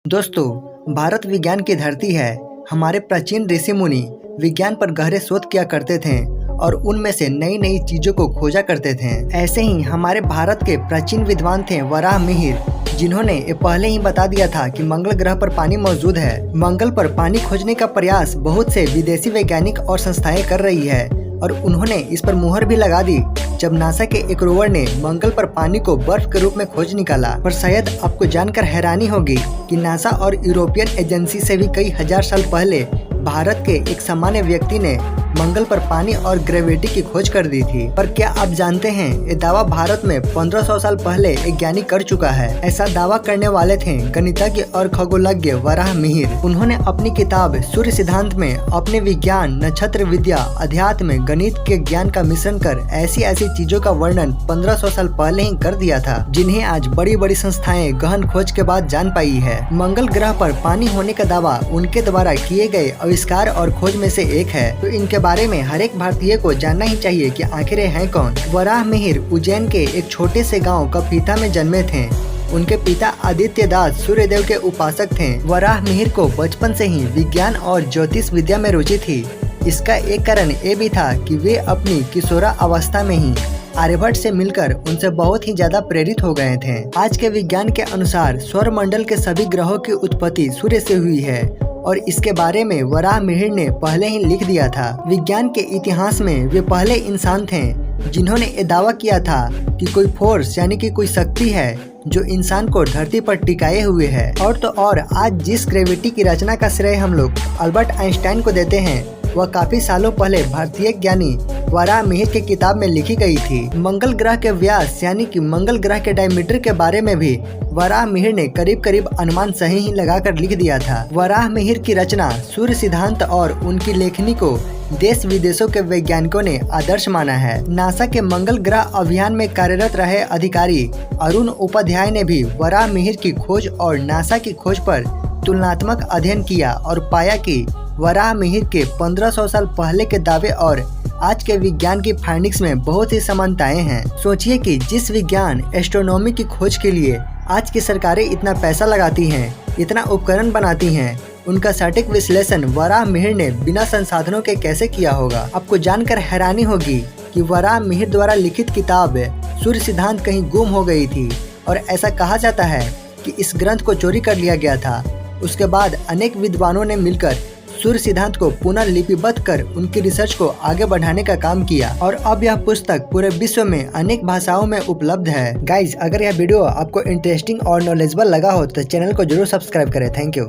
दोस्तों, भारत विज्ञान की धरती है। हमारे प्राचीन ऋषि मुनि विज्ञान पर गहरे शोध किया करते थे और उनमें से नई नई चीजों को खोजा करते थे। ऐसे ही हमारे भारत के प्राचीन विद्वान थे वराह मिहिर, जिन्होंने ये पहले ही बता दिया था कि मंगल ग्रह पर पानी मौजूद है। मंगल पर पानी खोजने का प्रयास बहुत से विदेशी वैज्ञानिक और संस्थाएं कर रही है और उन्होंने इस पर मुहर भी लगा दी जब नासा के एक रोवर ने मंगल पर पानी को बर्फ के रूप में खोज निकाला। पर शायद आपको जानकर हैरानी होगी कि नासा और यूरोपियन एजेंसी से भी कई हजार साल पहले भारत के एक सामान्य व्यक्ति ने मंगल पर पानी और ग्रेविटी की खोज कर दी थी। पर क्या आप जानते हैं, ये दावा भारत में 1500 साल पहले एक ज्ञानी कर चुका है। ऐसा दावा करने वाले थे गणितज्ञ और खगोलज्ञ वराह मिहिर। उन्होंने अपनी किताब सूर्य सिद्धांत में अपने विज्ञान, नक्षत्र विद्या, अध्यात्म, गणित के ज्ञान का मिश्रण कर ऐसी ऐसी चीजों का वर्णन 1500 साल पहले ही कर दिया था, जिन्हें आज बड़ी बड़ी संस्थाएं गहन खोज के बाद जान पाई है। मंगल ग्रह पर पानी होने का दावा उनके द्वारा किए गए आविष्कार और खोज में से एक है, तो इनके बारे में हर एक भारतीय को जानना ही चाहिए कि आखिर हैं कौन। वराह मिहिर उज्जैन के एक छोटे से गांव कपीता में जन्मे थे। उनके पिता आदित्य दास सूर्यदेव के उपासक थे। वराह मिहिर को बचपन से ही विज्ञान और ज्योतिष विद्या में रुचि थी। इसका एक कारण ये भी था कि वे अपनी किशोरा अवस्था में ही आर्यभट्ट से मिलकर उनसे बहुत ही ज्यादा प्रेरित हो गए थे। आज के विज्ञान के अनुसार सौर मंडल के सभी ग्रहों की उत्पत्ति सूर्य से हुई है और इसके बारे में वराह मिहिर ने पहले ही लिख दिया था। विज्ञान के इतिहास में वे पहले इंसान थे जिन्होंने ये दावा किया था कि कोई फोर्स यानी कि कोई शक्ति है जो इंसान को धरती पर टिकाए हुए है। और तो और आज जिस ग्रेविटी की रचना का श्रेय हम लोग अल्बर्ट आइंस्टाइन को देते हैं, वह काफी सालों पहले भारतीय ज्ञानी वराह मिहिर की किताब में लिखी गई थी। मंगल ग्रह के व्यास यानी कि मंगल ग्रह के डायमीटर के बारे में भी वराह मिहिर ने करीब करीब अनुमान सही ही लगाकर लिख दिया था। वराह मिहिर की रचना सूर्य सिद्धांत और उनकी लेखनी को देश विदेशों के वैज्ञानिकों ने आदर्श माना है। नासा के मंगल ग्रह अभियान में कार्यरत रहे अधिकारी अरुण उपाध्याय ने भी वराह मिहिर की खोज और नासा की खोज पर तुलनात्मक अध्ययन किया और पाया कि वराह मिहिर के 1500 साल पहले के दावे और आज के विज्ञान की फाइंडिंग्स में बहुत ही समानताएं हैं। सोचिए कि जिस विज्ञान एस्ट्रोनॉमी की खोज के लिए आज की सरकारें इतना पैसा लगाती हैं, इतना उपकरण बनाती हैं, उनका सटीक विश्लेषण वराह मिहिर ने बिना संसाधनों के कैसे किया होगा। आपको जानकर हैरानी होगी कि वराह मिहिर द्वारा लिखित किताब सूर्य सिद्धांत कहीं गुम हो गई थी और ऐसा कहा जाता है कि इस ग्रंथ को चोरी कर लिया गया था। उसके बाद अनेक विद्वानों ने मिलकर सूर्य सिद्धांत को पुनः लिपिबद्ध कर उनकी रिसर्च को आगे बढ़ाने का काम किया और अब यह पुस्तक पूरे विश्व में अनेक भाषाओं में उपलब्ध है। गाइज, अगर यह वीडियो आपको इंटरेस्टिंग और नॉलेजेबल लगा हो तो चैनल को जरूर सब्सक्राइब करें। Thank you.